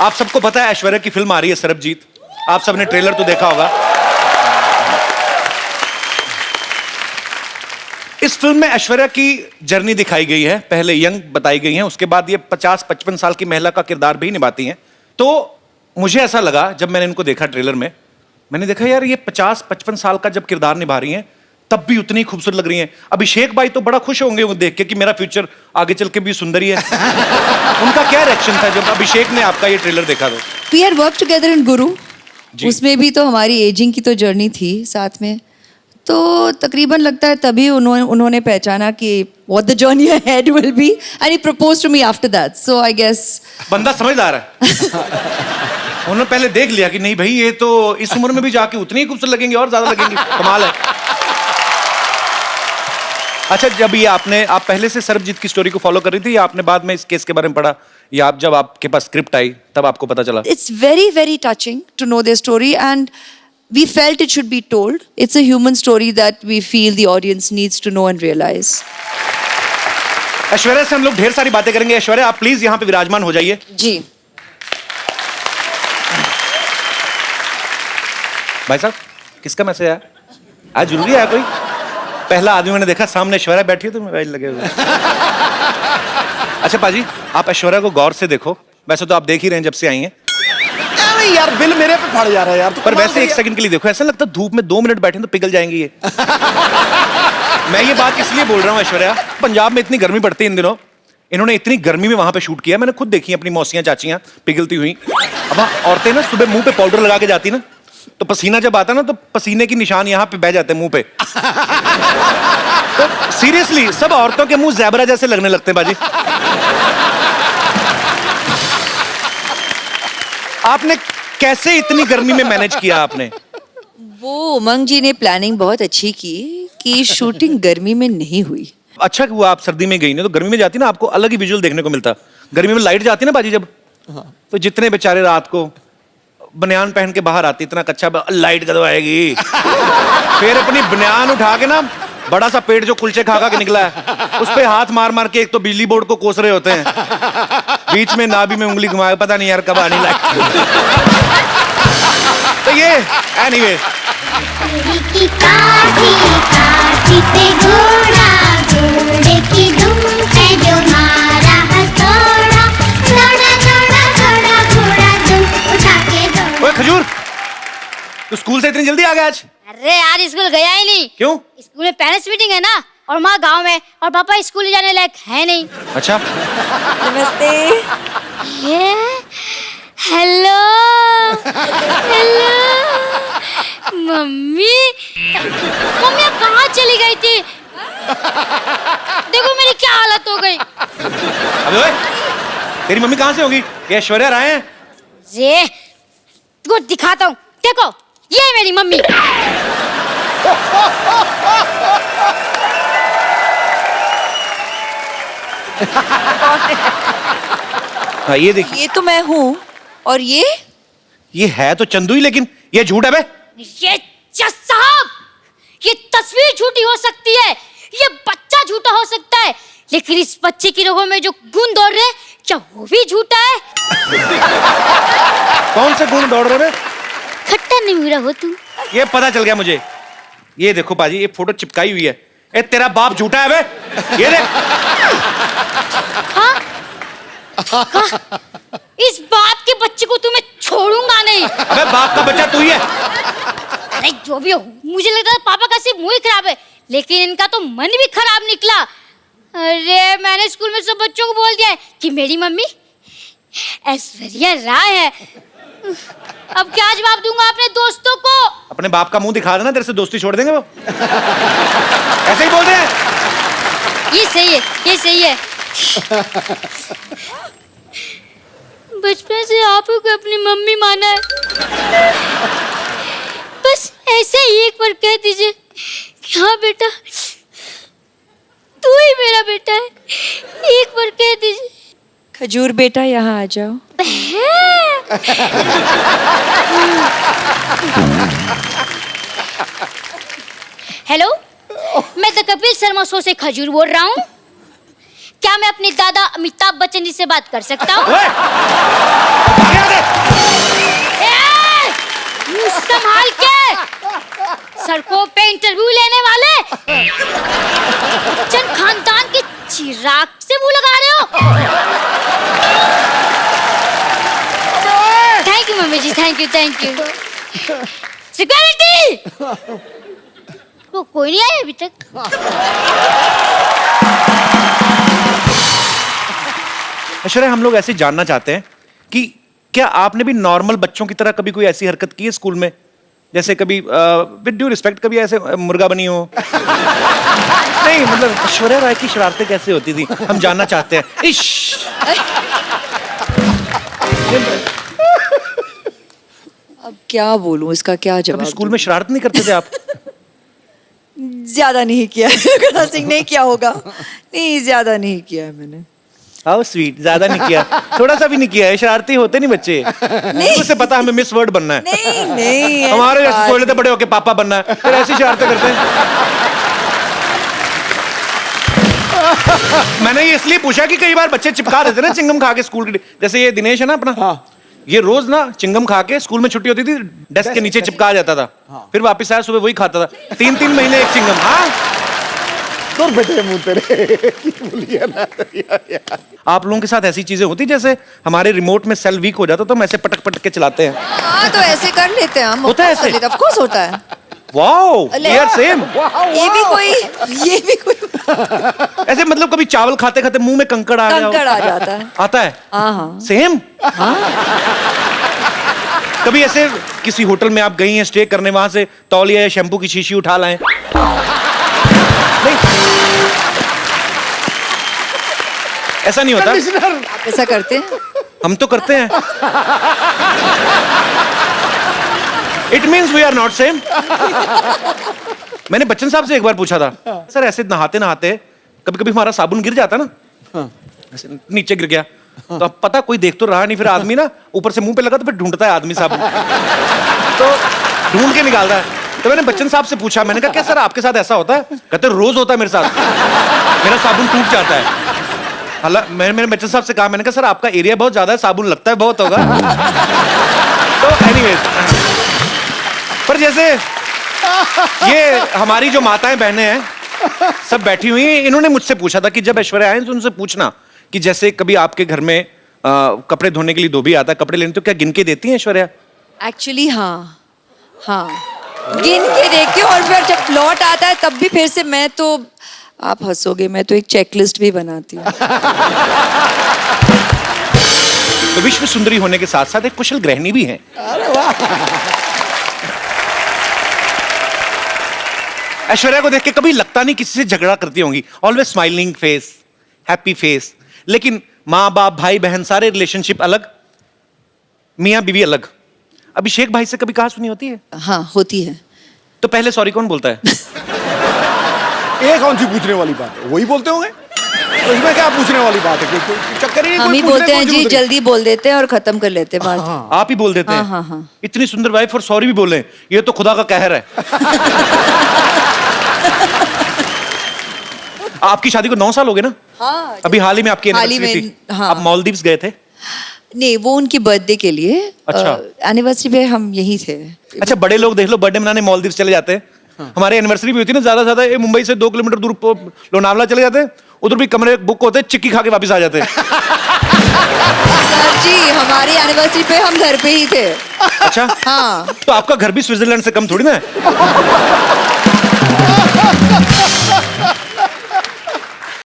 आप सबको पता है ऐश्वर्या की फिल्म आ रही है सरबजीत। आप सबने ट्रेलर तो देखा होगा। इस फिल्म में ऐश्वर्या की जर्नी दिखाई गई है। पहले यंग बताई गई है, उसके बाद ये 50-55 साल की महिला का किरदार भी निभाती हैं। तो मुझे ऐसा लगा जब मैंने इनको देखा ट्रेलर में, मैंने देखा यार ये 50-55 साल का जब किरदार निभा रही हैं तब भी उतनी खूबसूरत लग रही हैं। अभिषेक भाई तो बड़ा खुश होंगे वो देख के कि मेरा फ्यूचर आगे चल के भी सुंदर ही है। उनका क्या रिएक्शन था जब अभिषेक ने आपका ये ट्रेलर देखा? तो we are work together in Guru, उसमें भी तो हमारी एजिंग की तो जर्नी थी साथ में, तो तकरीबन लगता है तभी उन्होंने पहचाना कि what the journey ahead will be and he proposed to me after that, so I guess बंदा समझदार है। उन्होंने पहले देख लिया कि नहीं भाई ये तो इस उम्र में भी जाके उतनी ही खूबसूरत लगेंगे और ज्यादा लगेंगी, कमाल है। अच्छा, जब ये आप पहले से सरबजीत की स्टोरी को फॉलो कर रही थी या आपने बाद में इस केस के बारे में पढ़ा, या आप जब आपके पास स्क्रिप्ट आई तब आपको पता चला? It's very very touching to know their story and we felt it should be told. It's a human story that we feel the audience needs to know and realize. Aishwarya से हम लोग ढेर सारी बातें करेंगे। ऐश्वर्या आप प्लीज यहाँ पे विराजमान हो जाइए। जी भाई साहब, किसका मैसेज आया? आज जरूरी है कोई? पहला आदमी मैंने देखा सामने ऐश्वर्या बैठी है तो मोबाइल लगे हुए। अच्छा पाजी, आप ऐश्वर्या को गौर से देखो। वैसे तो आप देख ही रहे हैं जब से आई हैं। नहीं यार, बिल मेरे पे फट जा रहा है यार। पर वैसे एक सेकंड के लिए देखो, ऐसा लगता है धूप में 2 मिनट बैठे तो पिघल जाएंगी ये। मैं ये बात इसलिए बोल रहा हूँ ऐश्वर्या, पंजाब में इतनी गर्मी पड़ती है इन दिनों, इन्होंने इतनी गर्मी में वहां पे शूट किया। मैंने खुद देखी अपनी मौसियां चाचियां पिघलती हुई। अब औरतें ना सुबह मुंह पे पाउडर लगा के जाती ना, तो पसीना जब आता ना तो पसीने की निशान यहाँ पे बह जाते हैं मुंह पे। तो सीरियसली सब औरतों के मुंह ज़ेबरा जैसे लगने लगते हैं बाजी। आपने कैसे इतनी गर्मी में मैनेज किया आपने? वो उमंग जी ने प्लानिंग बहुत अच्छी की कि शूटिंग गर्मी में नहीं हुई। अच्छा हुआ आप सर्दी में गई ना, तो गर्मी में जाती ना आपको अलग ही विजुअल देखने को मिलता। गर्मी में लाइट जाती ना बाजी जब, तो जितने बेचारे रात को बनियान पहन के बाहर आती, इतना कच्चा लाइट कदों आएगी। फिर अपनी बनियान उठा के ना, बड़ा सा पेट जो कुलचे खा के निकला है उस पे हाथ मार मार के एक तो बिजली बोर्ड को कोस रहे होते हैं, बीच में नाभि में उंगली घुमाए, पता नहीं यार कब आनी लाइट। तो ये एनीवे खजूर, तू स्कूल से इतनी जल्दी आ गया आज? अरे यार स्कूल गया ही नहीं। क्यों? स्कूल में पेरेंट्स मीटिंग है ना, और माँ गांव में, और पापा स्कूल जाने लायक है नहीं। अच्छा, नमस्ते। Hello hello mummy. मम्मी आप कहाँ चली गई थी? देखो मेरी क्या हालत हो गई। अबे ओए, तेरी मम्मी कहाँ से होगी? ये ऐश्वर्या राय हैं? ये तुमको दिखाता हूँ, देखो ये है मेरी मम्मी। हाँ ये देखिए, ये तो मैं हूँ, और ये है तो चंदू ही, लेकिन ये झूठ है बे। ये जज साहब, ये तस्वीर झूठी हो सकती है, ये बच्चा झूठा हो सकता है, लेकिन इस बच्चे की रगों में जो गुण दौड़ रहे हैं, क्या वो भी झूठा है? कौन से गुण दौड़ रहे बे? खट्टा नहीं मिला हो तुम। ये पता चल गया मुझे। ये देखो पाजी, ये फोटो चिपकाई हुई है। ए तेरा बाप झूठा है बे, ये देख। हाँ? इस बाप के बच्चे को तुम्हें छोड़ूंगा नहीं। अबे बाप का बच्चा तू ही है। अरे जो भी हो, मुझे लगता है पापा का सिर्फ मुंह ही खराब है, लेकिन इनका तो मन भी खराब निकला। अरे मैंने स्कूल में सब बच्चों को बोल दिया है कि मेरी मम्मी ऐश्वर्या राय है। अब क्या जवाब दूंगा अपने दोस्तों को? अपने बाप का मुंह दिखा देना, तेरे से दोस्ती छोड़ देंगे वो। ऐसे ही बोल रहे हैं। ये सही है, ये सही है। बचपन से आप को अपनी मम्मी माना है, बस ऐसे ही एक बार कह दीजिए कि हाँ बेटा तू ही मेरा बेटा है, एक बार कह दीजिए। खजूर बेटा यहाँ आ जाओ। हेलो, मैं द कपिल शर्मा शो से खजूर बोल रहा हूँ। क्या मैं अपने दादा अमिताभ बच्चन जी से बात कर सकता हूँ? ए, मुंह संभाल के सड़कों पे इंटरव्यू लेने वाले बच्चन खानदान के चिराग से मुंह लगा रहे हो। Thank you mummy ji, thank you. Security, तो कोई नहीं आया अभी तक। ऐश्वर्या, हम लोग ऐसे जानना चाहते हैं कि क्या आपने भी नॉर्मल बच्चों की तरह कभी कोई ऐसी हरकत की है स्कूल में? जैसे कभी विद ड्यू रिस्पेक्ट कभी ऐसे मुर्गा बनी हो? नहीं, मतलब ऐश्वर्या राय की शरारतें कैसे होती थी, हम जानना चाहते हैं। इश, अब क्या बोलूं, इसका क्या जवाब कभी स्कूल में शरारत नहीं करते थे आप? ज्यादा नहीं किया है। सिंह नहीं किया होगा, नहीं ज्यादा नहीं किया है मैंने। हाउ स्वीट, ज्यादा नहीं किया, थोड़ा सा भी नहीं किया है। शरारती होते नहीं बच्चे, उसे पता हमें मिस वर्ड बनना है। नहीं हमारे जैसे सोच लेते बड़े होके पापा बनना है, फिर ऐसी शरारतें करते हैं। मैंने ये इसलिए पूछा कि कई बार बच्चे चिपका देते ना चिंगम खा के स्कूल के, जैसे ये दिनेश है ना अपना, ये रोज ना चिंगम खा के स्कूल में छुट्टी होती थी डेस्क के नीचे चिपका जाता था, फिर वापस आया सुबह वही खाता था, 3-3 महीने एक चिंगम। हाँ, तो बेटे मुंह तेरे बोलिए ना यार। आप लोगों के साथ ऐसी चीजें होती जैसे हमारे रिमोट में सेल वीक हो जाता तो हम ऐसे पटक पटक के चलाते हैं? हाँ, तो ऐसे कर लेते हैं हम। होता है ऐसे? ऑफ कोर्स होता है। Wow, we are same. ये भी कोई ऐसे मतलब कभी चावल खाते खाते मुंह में कंकड़ आ गया हो? कंकड़ आ जाता है। आता है? हाँ। सेम। कभी ऐसे किसी होटल में आप गई हैं स्टे करने, वहां से तौलिया या शैम्पू की शीशी उठा लाएं? नहीं, ऐसा नहीं होता। आप ऐसा करते हैं? हम तो करते हैं। It means we are not same. मैंने बच्चन साहब से एक बार पूछा था, सर ऐसे नहाते नहाते कभी कभी हमारा साबुन गिर जाता ना, ऐसे नीचे गिर गया, तो अब पता कोई देख तो रहा नहीं, फिर आदमी ना ऊपर से मुंह पे लगा तो फिर ढूंढता है आदमी साबुन, तो ढूंढ के निकालता है। तो मैंने बच्चन साहब से पूछा, मैंने कहा क्या सर आपके साथ ऐसा होता है? कहते रोज होता है मेरे साथ, मेरा साबुन टूट जाता है। हालांकि मैंने बच्चन साहब से कहा, मैंने कहा सर आपका एरिया बहुत ज्यादा है, साबुन लगता है बहुत होगा। तो एनीवेज, पर जैसे ये हमारी जो माताएं बहनें हैं सब बैठी हुई हैं, इन्होंने मुझसे पूछा था कि जब ऐश्वर्या आए तो उनसे पूछना कि जैसे कभी आपके घर में कपड़े धोने के लिए धोबी आता है कपड़े लेने, तो क्या गिन के देती हैं ऐश्वर्या? एक्चुअली हाँ, गिन के देखती हूँ, और फिर जब लौट आता है तब भी फिर से मैं तो, आप हंसोगे, मैं तो एक चेकलिस्ट भी बनाती हूँ। तो विश्व सुंदरी होने के साथ साथ एक कुशल गृहिणी भी हैं। ऐश्वर्या को देख के कभी लगता नहीं किसी से झगड़ा करती होंगी, always smiling face, happy face, लेकिन माँ बाप भाई बहन सारे रिलेशनशिप अलग, मियाँ बीवी अलग। अभिषेक भाई से कभी कहा सुनी होती है? हाँ, होती है। तो पहले सॉरी कौन बोलता है? ये कौन सी पूछने वाली बात है, वही बोलते होंगे, तो इसमें क्या पूछने वाली बात है? चक्कर ही नहीं, हम ही बोलते हैं जी, जल्दी बोल देते हैं और खत्म कर लेते हैं बात। आप ही बोल देते हैं? हाँ। इतनी सुंदर वाइफ और सॉरी भी बोले, ये तो खुदा का कहर है। आपकी शादी को 9 साल हो गए ना? हाँ, अभी हाल ही में आपकी एनिवर्सरी थी, हाँ। आप मालदीव्स गए थे? नहीं, वो उनकी बर्थडे के लिए। अच्छा। एनिवर्सरी पे हम यहीं थे। अच्छा, बड़े लोग देख लो बर्थडे मनाने मालदीव्स चले जाते हैं। हमारे एनिवर्सरी भी होती है ना, ज्यादा ज्यादा मुंबई से 2 किलोमीटर दूर लोनावला चले जाते हैं, उधर भी कमरे बुक होते हैं, चिक्की खा के वापस आ जाते हैं। सर जी, हमारी एनिवर्सरी पे हम घर पे ही थे। अच्छा, हाँ। तो आपका घर भी स्विट्जरलैंड से कम थोड़ी ना है।